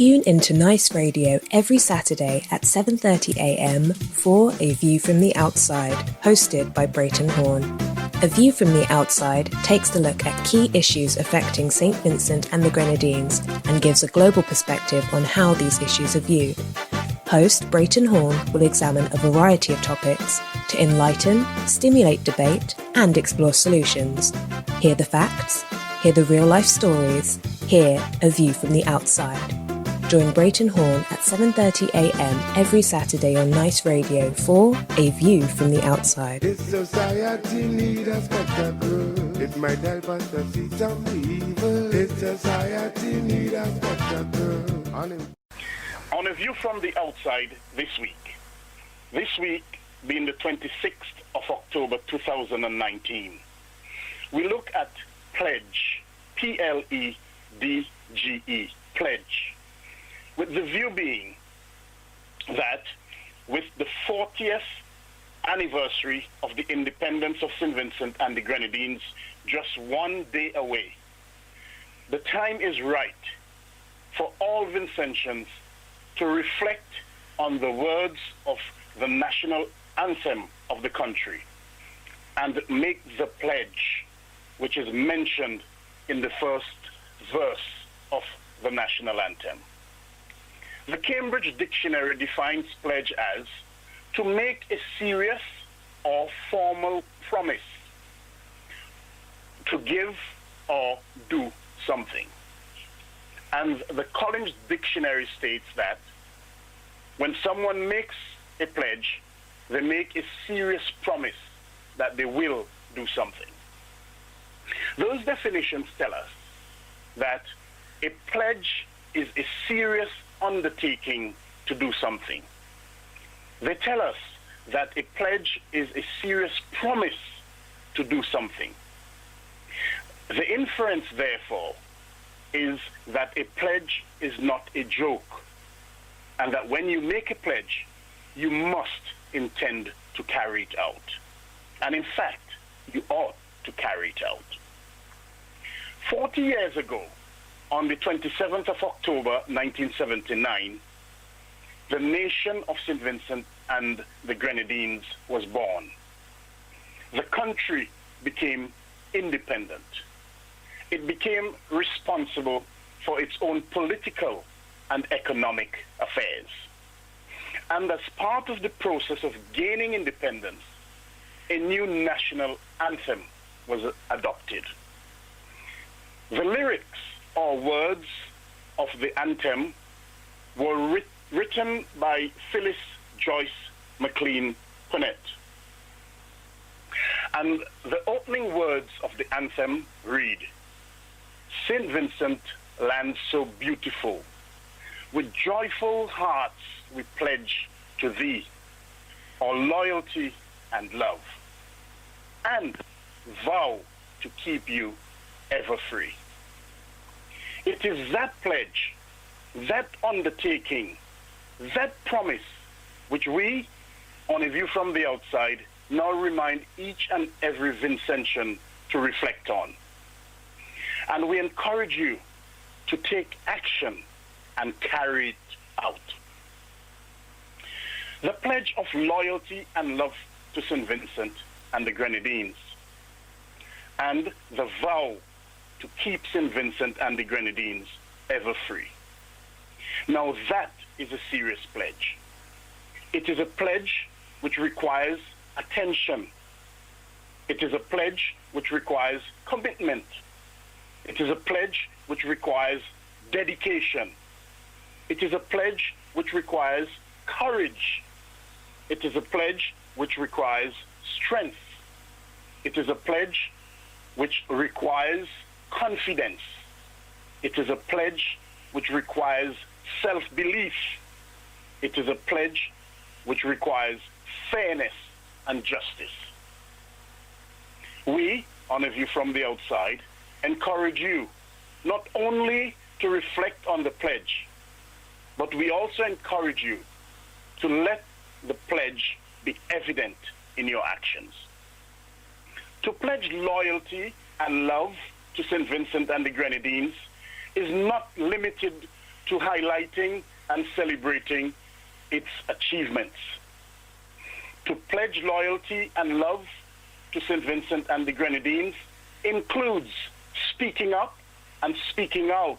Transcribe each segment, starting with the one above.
Tune into Nice Radio every Saturday at 7:30 a.m. for A View from the Outside, hosted by Brereton Horne. A View from the Outside takes a look at key issues affecting St Vincent and the Grenadines and gives a global perspective on how these issues are viewed. Host Brereton Horne will examine a variety of topics to enlighten, stimulate debate, and explore solutions. Hear the facts, hear the real-life stories, hear A View from the Outside. Join Brereton Horne at 7:30 a.m. every Saturday on Nice Radio for A View from the Outside. This society needs a spectacle. It might help us to see some evil. This society needs a spectacle. On A View from the Outside this week being the 26th of October 2019, we look at Pledge, P-L-E-D-G-E, Pledge, with the view being that with the 40th anniversary of the independence of St Vincent and the Grenadines just one day away, the time is right for all Vincentians to reflect on the words of the national anthem of the country and make the pledge which is mentioned in the first verse of the national anthem. The Cambridge Dictionary defines pledge as to make a serious or formal promise to give or do something. And the Collins Dictionary states that when someone makes a pledge, they make a serious promise that they will do something. Those definitions tell us that a pledge is a serious undertaking to do something. They tell us that a pledge is a serious promise to do something. The inference, therefore, is that a pledge is not a joke, and that when you make a pledge, you must intend to carry it out. And in fact, you ought to carry it out. 40 years ago, on the 27th of October 1979, the nation of St Vincent and the Grenadines was born. The country became independent. It became responsible for its own political and economic affairs. And as part of the process of gaining independence, a new national anthem was adopted. The lyrics or words of the anthem were written by Phyllis Joyce McLean Punnett. And the opening words of the anthem read, "St. Vincent, land so beautiful, with joyful hearts we pledge to thee our loyalty and love, and vow to keep you ever free." It is that pledge, that undertaking, that promise, which we, on A View from the Outside, now remind each and every Vincentian to reflect on. And we encourage you to take action and carry it out. The pledge of loyalty and love to St Vincent and the Grenadines, and the vow to keep St Vincent and the Grenadines ever free. Now that is a serious pledge. It is a pledge which requires attention. It is a pledge which requires commitment. It is a pledge which requires dedication. It is a pledge which requires courage. It is a pledge which requires strength. It is a pledge which requires confidence. It is a pledge which requires self-belief. It is a pledge which requires fairness and justice. We, on A View from the Outside, encourage you not only to reflect on the pledge, but we also encourage you to let the pledge be evident in your actions. To pledge loyalty and love to St. Vincent and the Grenadines is not limited to highlighting and celebrating its achievements. To pledge loyalty and love to St. Vincent and the Grenadines includes speaking up and speaking out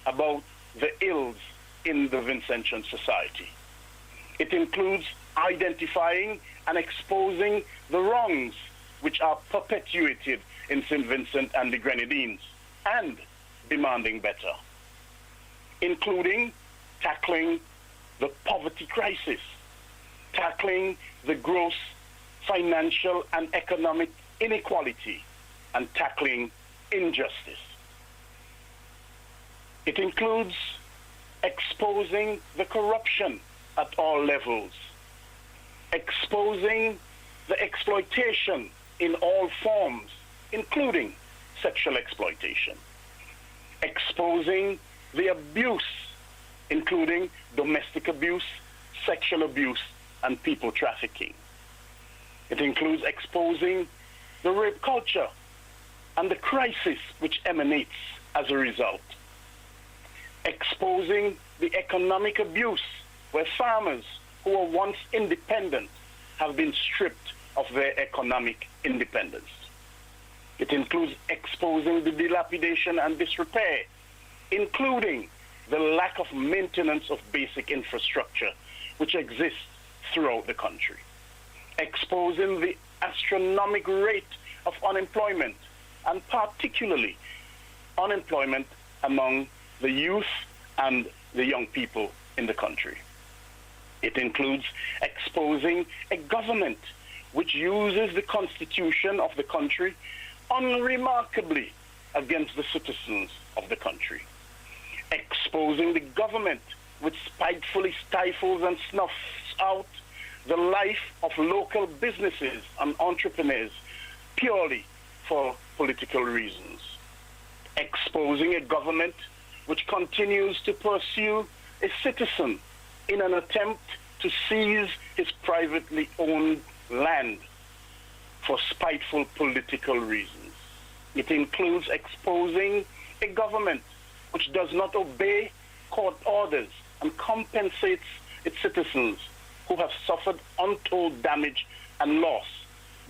about the ills in the Vincentian society. It includes identifying and exposing the wrongs which are perpetuated in St. Vincent and the Grenadines and demanding better, including tackling the poverty crisis, tackling the gross financial and economic inequality, and tackling injustice. It includes exposing the corruption at all levels, exposing the exploitation in all forms, including sexual exploitation, exposing the abuse, including domestic abuse, sexual abuse, and people trafficking. It includes exposing the rape culture and the crisis which emanates as a result, exposing the economic abuse where farmers who were once independent have been stripped of their economic independence. It includes exposing the dilapidation and disrepair, including the lack of maintenance of basic infrastructure which exists throughout the country, exposing the astronomical rate of unemployment, and particularly unemployment among the youth and the young people in the country. It includes exposing a government which uses the constitution of the country unremarkably against the citizens of the country, exposing the government which spitefully stifles and snuffs out the life of local businesses and entrepreneurs purely for political reasons, exposing a government which continues to pursue a citizen in an attempt to seize his privately owned land for spiteful political reasons. It includes exposing a government which does not obey court orders and compensates its citizens who have suffered untold damage and loss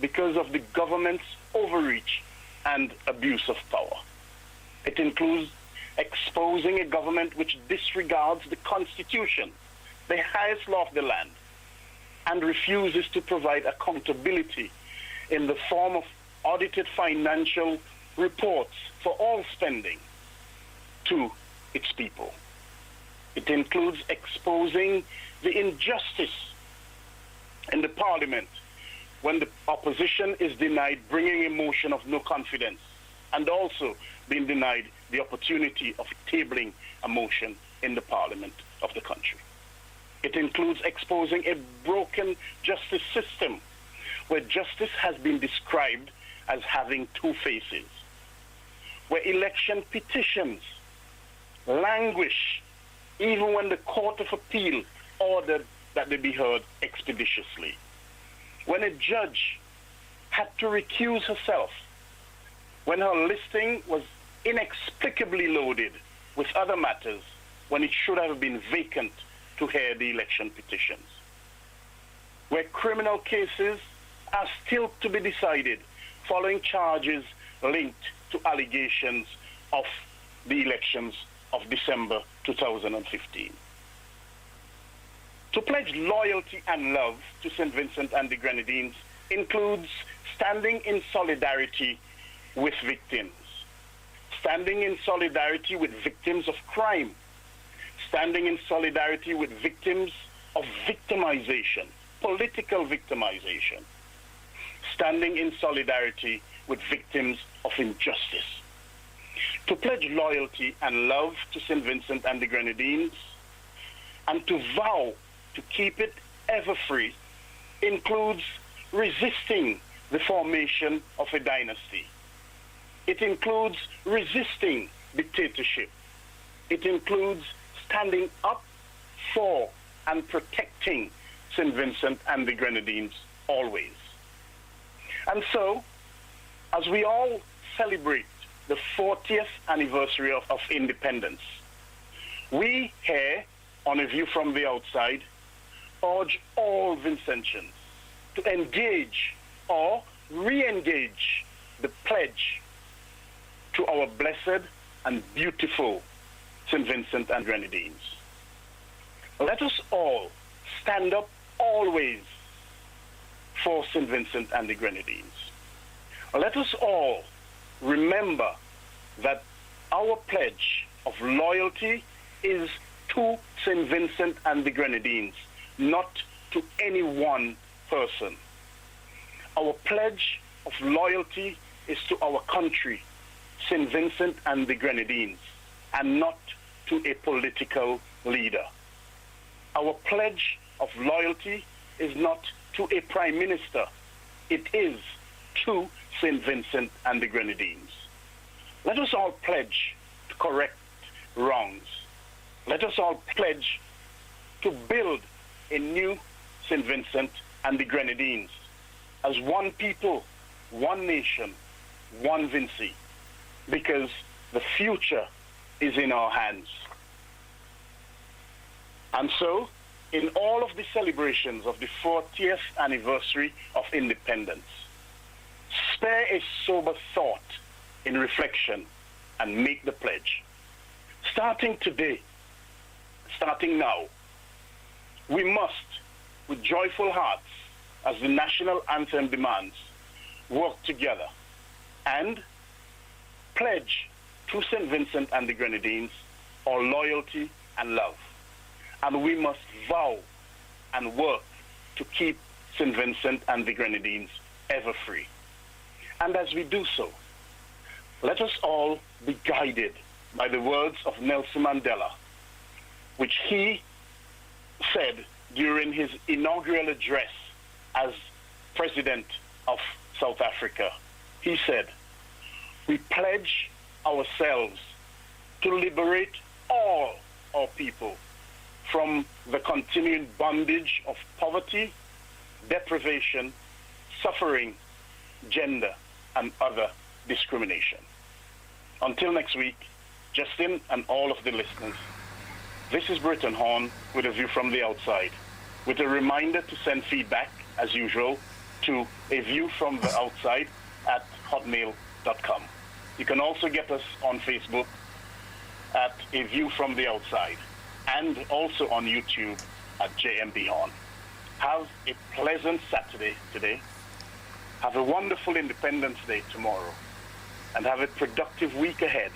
because of the government's overreach and abuse of power. It includes exposing a government which disregards the Constitution, the highest law of the land, and refuses to provide accountability in the form of audited financial reports for all spending to its people. It includes exposing the injustice in the parliament when the opposition is denied bringing a motion of no confidence and also being denied the opportunity of tabling a motion in the parliament of the country. It includes exposing a broken justice system where justice has been described as having two faces, where election petitions languish even when the Court of Appeal ordered that they be heard expeditiously, when a judge had to recuse herself when her listing was inexplicably loaded with other matters when it should have been vacant to hear the election petitions, where criminal cases are still to be decided following charges linked to allegations of the elections of December 2015. To pledge loyalty and love to St. Vincent and the Grenadines includes standing in solidarity with victims, standing in solidarity with victims of crime, standing in solidarity with victims of victimization, political victimization, standing in solidarity with victims of injustice. To pledge loyalty and love to St. Vincent and the Grenadines and to vow to keep it ever free includes resisting the formation of a dynasty. It includes resisting dictatorship. It includes standing up for and protecting St. Vincent and the Grenadines always. And so, as we all celebrate the 40th anniversary of independence, We here, on A View from the Outside, urge all Vincentians to engage or re-engage the pledge to our blessed and beautiful St Vincent and Grenadines. Let us all stand up always for St Vincent and the Grenadines. Let us all remember that our pledge of loyalty is to St Vincent and the Grenadines, not to any one person. Our pledge of loyalty is to our country, St Vincent and the Grenadines, and not to a political leader. Our pledge of loyalty is not to a prime minister. It is to St Vincent and the Grenadines. Let us all pledge to correct wrongs. Let us all pledge to build a new St Vincent and the Grenadines as one people, one nation, one Vinci, because the future is in our hands. And so, in all of the celebrations of the 40th anniversary of independence, spare a sober thought in reflection and make the pledge. Starting today, starting now, we must, with joyful hearts, as the national anthem demands, work together and pledge to St. Vincent and the Grenadines our loyalty and love. And we must vow and work to keep St. Vincent and the Grenadines ever free. And as we do so, let us all be guided by the words of Nelson Mandela, which he said during his inaugural address as President of South Africa. He said, "We pledge ourselves to liberate all our people from the continuing bondage of poverty, deprivation, suffering, gender, and other discrimination." Until next week, Justin and all of the listeners, this is Brereton Horne with A View from the Outside, with a reminder to send feedback, as usual, to aviewfromtheoutside@hotmail.com. You can also get us on Facebook at A View from the Outside, and also on YouTube at JMB Horne. Have a pleasant Saturday today. Have a wonderful Independence Day tomorrow. And have a productive week ahead.